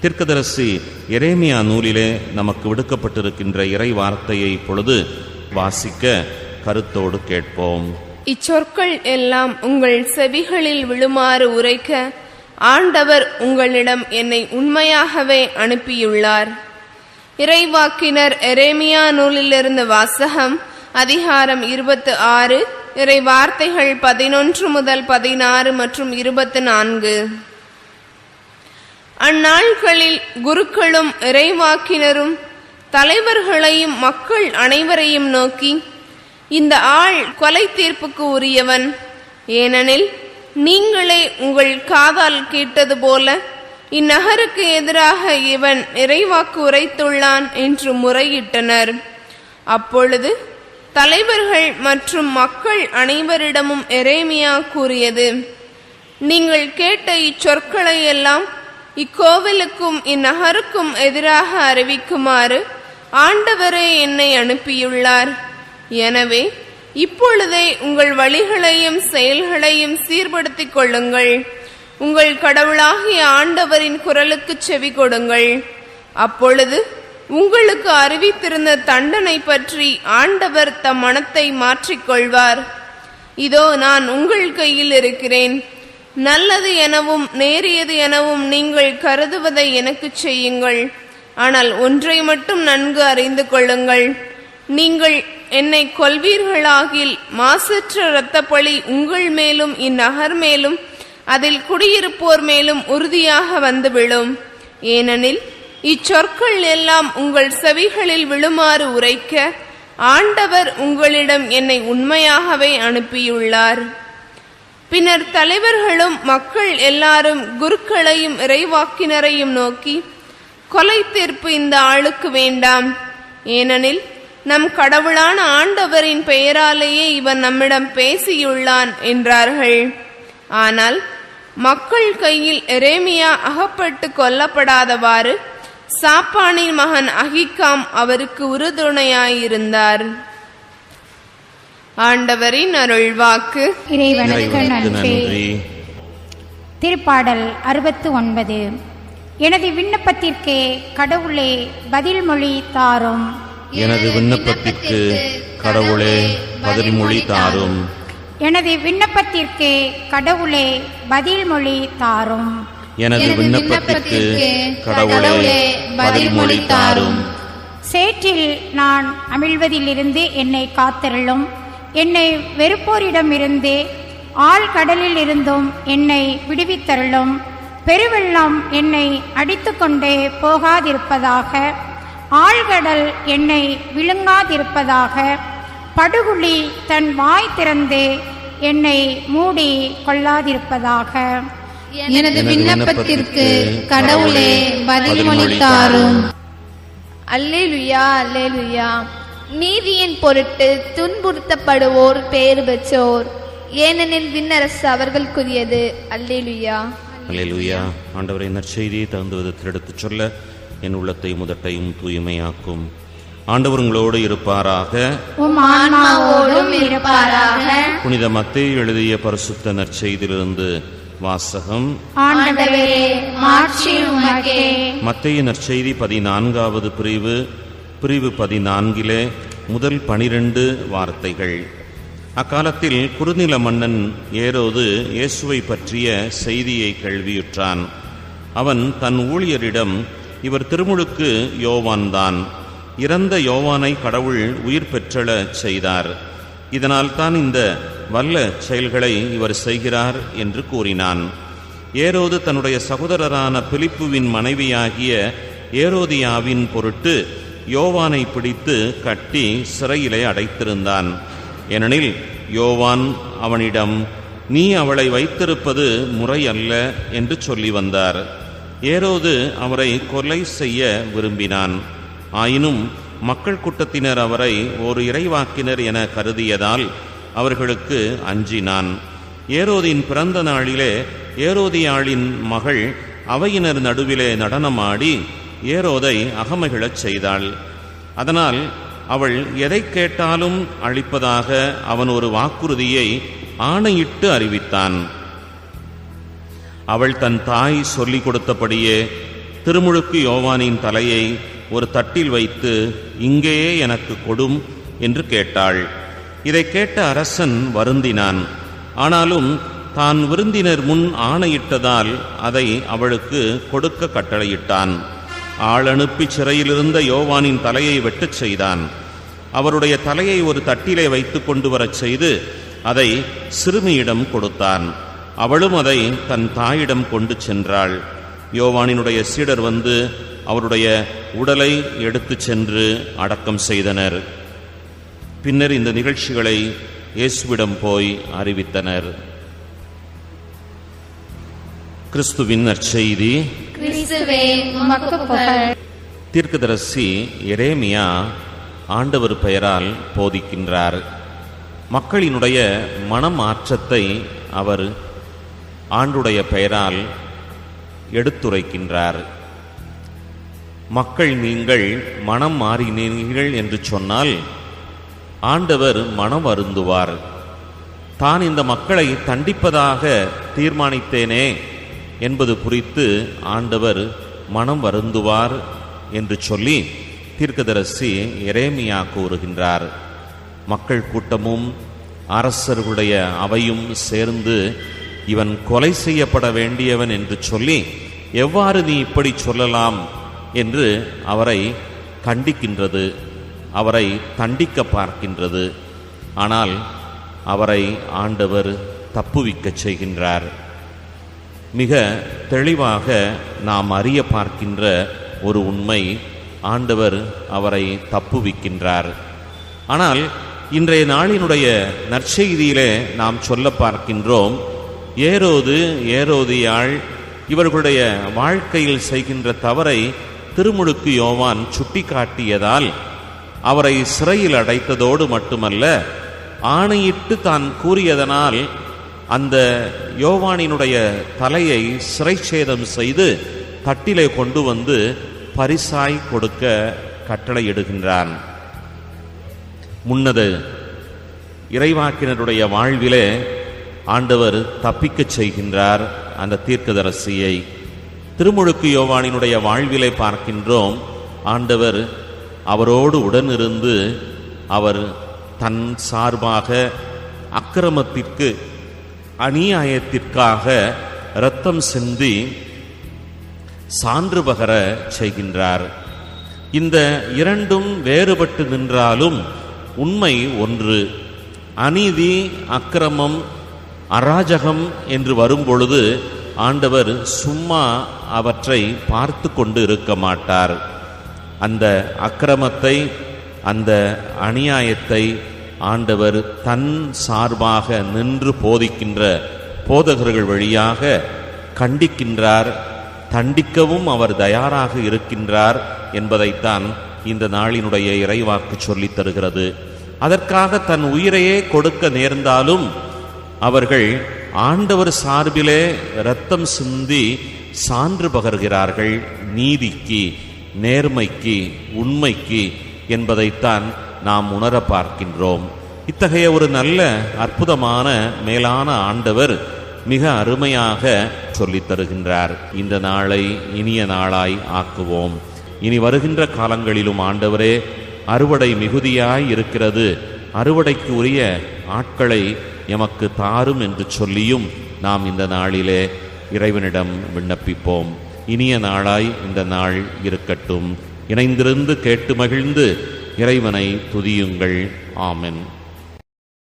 தீர்க்கதரிசி எரேமியா நூலிலே நமக்கு விடுக்கப்பட்டிருக்கின்ற இறை வார்த்தையை இப்பொழுது வாசிக்க கருத்தோடு கேட்போம். இச்சொற்கள் எல்லாம் உங்கள் செவிகளில் விழுமாறு உரைக்க ஆண்டவர் உங்களிடம் என்னை உண்மையாகவே அனுப்பியுள்ளார். இறைவாக்கினர் எரேமியா நூலிலிருந்து வாசகம். அதிகாரம் 26, இறை வார்த்தைகள் 11 முதல் 16 மற்றும் 24. அந்நாட்களில் குருக்களும் இறைவாக்கினரும் தலைவர்களையும் மக்கள் அனைவரையும் நோக்கி, இந்த ஆள் கொலை தீர்ப்புக்கு உரியவன், ஏனெனில் நீங்களே உங்கள் காதால் கேட்டது போல இந்நகருக்கு எதிராக இவன் இறைவாக்கு உரைத்துள்ளான் என்று முறையிட்டனர். அப்பொழுது தலைவர்கள் மற்றும் மக்கள் அனைவரிடமும் எரேமியா கூறியது, நீங்கள் கேட்ட இச்சொற்களை எல்லாம் இக்கோவிலுக்கும் இந்நகருக்கும் எதிராக அறிவிக்குமாறு ஆண்டவரே என்னை அனுப்பியுள்ளார். எனவே இப்பொழுதே உங்கள் வழிகளையும் செயல்களையும் சீர்படுத்திக் கொள்ளுங்கள். உங்கள் கடவுளாகிய ஆண்டவரின் குரலுக்கு செவி கொடுங்கள். அப்பொழுது உங்களுக்கு அறிவித்திருந்த தண்டனை பற்றி ஆண்டவர் தம் மனத்தை மாற்றிக்கொள்வார். இதோ நான் உங்கள் கையில் இருக்கிறேன். நல்லது எனவும் நேரியது எனவும் நீங்கள் கருதுவதை எனக்கு செய்யுங்கள். ஆனால் ஒன்றை மட்டும் நன்கு அறிந்து கொள்ளுங்கள், நீங்கள் என்னை கொல்வீர்களாகில் மாசற்ற இரத்தப்பழி உங்கள் மேலும் இந்நகர் மேலும் அதில் குடியிருப்போர் மேலும் உறுதியாக வந்து விழும். ஏனெனில் இச்சொற்கள் எல்லாம் உங்கள் செவிகளில் விழுமாறு உரைக்க ஆண்டவர் உங்களிடம் என்னை உண்மையாகவே அனுப்பியுள்ளார். பின்னர் தலைவர்களும் மக்கள் எல்லாரும் குருக்களையும் இறைவாக்கினரையும் நோக்கி, கொலை தீர்ப்பு இந்த ஆளுக்கு வேண்டாம், ஏனெனில் நம் கடவுளான ஆண்டவரின் பெயராலேயே இவன் நம்மிடம் பேசியுள்ளான் என்றார்கள். ஆனால் மக்கள் கையில் எரேமியா அகப்பட்டு கொல்லப்படாதவாறு சாப்பானின் மகன் அகிக்காம் அவருக்கு உறுதுணையாயிருந்தார். ஆண்டவரின் அருள்வாக்கு. இறைவனுக்கு நன்றி. திருப்பாடல் 69. எனது விண்ணப்பத்திற்கு கடவுளே பதில் மொழி தாரும். எனது விண்ணப்பத்திற்கு கடவுளே பதில் மொழி தாரும். எனது விண்ணப்பத்திற்கு கடவுளே பதில் மொழி தாரும். எனது விண்ணப்பத்திற்கு கடவுளே பதில் மொழி தாரும். சேற்றில் நான் அமிழ்வதிலிருந்து என்னை காத்தருளும். என்னை வெறுப்போரிடமிருந்து ஆழ்கடலில் இருந்தும் என்னை விடுவித்தருளும். பெருவெள்ளம் என்னை அடித்து கொண்டே போகாதிருப்பதாக. ஆழ்கடல் என்னை விழுங்காதிருப்பதாக. படுகுழி தன் வாய் திறந்து என்னை மூடி கொள்ளாதிருப்பதாக. எனது விண்ணப்பத்திற்கு கடவுளே பதில் மொழி தாரும். அல்லேலுயா, அல்லேலுயா. நீதியின் பொருட்டு துன்புறுத்தப்படுவோர் பேறு பெற்றோர், ஏனெனில் விண்ணரசு அவர்களுக்குரியது. அல்லேலுயா, அல்லேலுயா. ஆண்டவரை நற்செய்தியை தகுந்த விதத்தில் எடுத்துச் சொல்ல என் உள்ளத்தை முதட்டையும் தூய்மையாக்கும். ஆண்டவர் உங்களோடு இருப்பாராக. புனித மத்தேயு எழுதிய பரிசுத்த நற்செய்தியிலிருந்து வாசகம். மத்தேயு நற்செய்தி 14வது பிரிவு 14 முதல் 12 வார்த்தைகள். அக்காலத்தில் குறுநில மன்னன் ஏரோது இயேசுவை பற்றிய செய்தியை கேள்வியுற்றான். அவன் தன் ஊழியரிடம், இவர் திருமுழுக்கு யோவான்தான். இறந்த யோவானை கடவுள் உயிர் பெற்றெழச் செய்தார். இதனால் தான் இந்த வல்ல செயல்களை இவர் செய்கிறார் என்று கூறினான். ஏரோது தன்னுடைய சகோதரரான பிலிப்புவின் மனைவியாகிய ஏரோதியாவின் பொருட்டு யோவானை பிடித்து கட்டி சிறையிலே அடைத்திருந்தான். ஏனெனில் யோவான் அவனிடம், நீ அவளை வைத்திருப்பது முறையல்ல என்று சொல்லி வந்தார். ஏரோது அவரை கொலை செய்ய விரும்பினான். ஆயினும் மக்கள் கூட்டத்தினர் அவரை ஒரு இறைவாக்கினர் என கருதியதால் அவர்களுக்கு அஞ்சினான். ஏரோதின் பிறந்த நாளிலே ஏரோதியாளின் மகள் அவையினர் நடுவிலே நடனமாடி ஏரோதை அகமகிழச் செய்தாள். அதனால் அவள் எதை கேட்டாலும் அளிப்பதாக அவன் ஒரு வாக்குறுதியை ஆணையிட்டு அறிவித்தான். அவள் தன் தாய் சொல்லிக் கொடுத்தபடியே திருமுழுக்கு யோவானின் தலையை ஒரு தட்டில் வைத்து, இங்கேயே எனக்கு கொடும் என்று கேட்டாள். இதை கேட்ட அரசன் வருந்தினான். ஆனாலும் தான் விருந்தினர் முன் ஆணையிட்டதால் அதை அவளுக்கு கொடுக்க கட்டளையிட்டான். ஆள் அனுப்பி சிறையிலிருந்த யோவானின் தலையை வெட்டச் செய்தான். அவருடைய தலையை ஒரு தட்டிலே வைத்து கொண்டு வரச் செய்து அதை சிறுமியிடம் கொடுத்தான். அவளும் அதை தன் தாயிடம் கொண்டு சென்றாள். யோவானினுடைய சீடர் வந்து அவருடைய உடலை எடுத்துச் சென்று அடக்கம் செய்தனர். பின்னர் இந்த நிகழ்ச்சிகளை இயேசுவிடம் போய் அறிவித்தனர். கிறிஸ்துவின் நற்செய்தி. கிறிஸ்துவே உமக்கு புகழ். தீர்க்கதரிசி எரேமியா ஆண்டவர் பெயரால் போதிக்கின்றார். மக்களினுடைய மனமாற்றத்தை அவர் ஆண்டுடைய பெயரால் எடுத்துரைக்கின்றார். மக்கள் நீங்கள் மனம் மாறினீர்கள் என்று சொன்னால் ஆண்டவர் மனம் வருந்துவார். தான் இந்த மக்களை தண்டிப்பதாக தீர்மானித்தேனே என்பது குறித்து ஆண்டவர் மனம் வருந்துவார் என்று சொல்லி தீர்க்கதரிசி எரேமியா கூறுகின்றார். மக்கள் கூட்டமும் அரசர்களுடைய அவையும் சேர்ந்து இவன் கொலை செய்யப்பட வேண்டியவன் என்று சொல்லி, எவ்வாறு நீ இப்படி சொல்லலாம் என்று அவரை கண்டிக்கின்றது, அவரை தண்டிக்க பார்க்கின்றது. ஆனால் அவரை ஆண்டவர் தப்புவிக்கச் செய்கின்றார். மிக தெளிவாக நாம் அறிய பார்க்கின்ற ஒரு உண்மை, ஆண்டவர் அவரை தப்புவிக்கின்றார். ஆனால் இன்றைய நாளினுடைய நற்செய்தியிலே நாம் சொல்ல பார்க்கின்றோம், ஏரோதியாள் இவர்களுடைய வாழ்க்கையில் செய்கின்ற தவறை திருமுழுக்கு யோவான் சுட்டி காட்டியதால் அவரை சிறையில் அடைத்ததோடு மட்டுமல்ல, ஆணையிட்டு தான் கூறியதனால் அந்த யோவானினுடைய தலையை சிறைச்சேதம் செய்து தட்டிலே கொண்டு வந்து பரிசாய் கொடுக்க கட்டளையிடுகின்றான். முன்னது இறைவாக்கினருடைய வாழ்விலே ஆண்டவர் தப்பிக்கச் செய்கின்றார் அந்த தீர்க்கதரிசியை. திருமுழுக்கு யோவானினுடைய வாழ்விலே பார்க்கின்றோம், ஆண்டவர் அவரோடு உடனிருந்து அவர் தன் சார்பாக அக்கிரமத்திற்கு அநியாயத்திற்காக இரத்தம் சிந்தி சான்று பகர செய்கின்றார். இந்த இரண்டும் வேறுபட்டு நின்றாலும் உண்மை ஒன்று. அநீதி, அக்கிரமம், அராஜகம் என்று வரும்பொழுது ஆண்டவர் சும்மா அவற்றை பார்த்து கொண்டு இருக்க மாட்டார். அந்த அக்கிரமத்தை, அந்த அநியாயத்தை ஆண்டவர் தன் சார்பாக நின்று போதிக்கின்ற போதகர்கள் வழியாக கண்டிக்கின்றார். தண்டிக்கவும் அவர் தயாராக இருக்கின்றார் என்பதைத்தான் இந்த நாளினுடைய இறைவாக்கு சொல்லித் தருகிறது. அதற்காக தன் உயிரையே கொடுக்க நேர்ந்தாலும் அவர்கள் ஆண்டவர் சார்பிலே இரத்தம் சிந்தி சான்று பகர்கிறார்கள் நீதிக்கு, நேர்மைக்கு, உண்மைக்கு என்பதைத்தான் நாம் உணர பார்க்கின்றோம். இத்தகைய ஒரு நல்ல அற்புதமான மேலான ஆண்டவர் மிக அருமையாக சொல்லித் தருகின்றார். இந்த நாளை இனிய நாளாய் ஆக்குவோம். இனி வருகின்ற காலங்களிலும் ஆண்டவரே, அறுவடை மிகுதியாய் இருக்கிறது, அறுவடைக்கு உரிய ஆட்களை எமக்கு தாரும் என்று சொல்லியும் நாம் இந்த நாளிலே இறைவனிடம் விண்ணப்பிப்போம். இனிய நாளாய் இந்த நாள் இருக்கட்டும். இணைந்திருந்து கேட்டு மகிழ்ந்து இறைவனை துதியுங்கள். ஆமென்.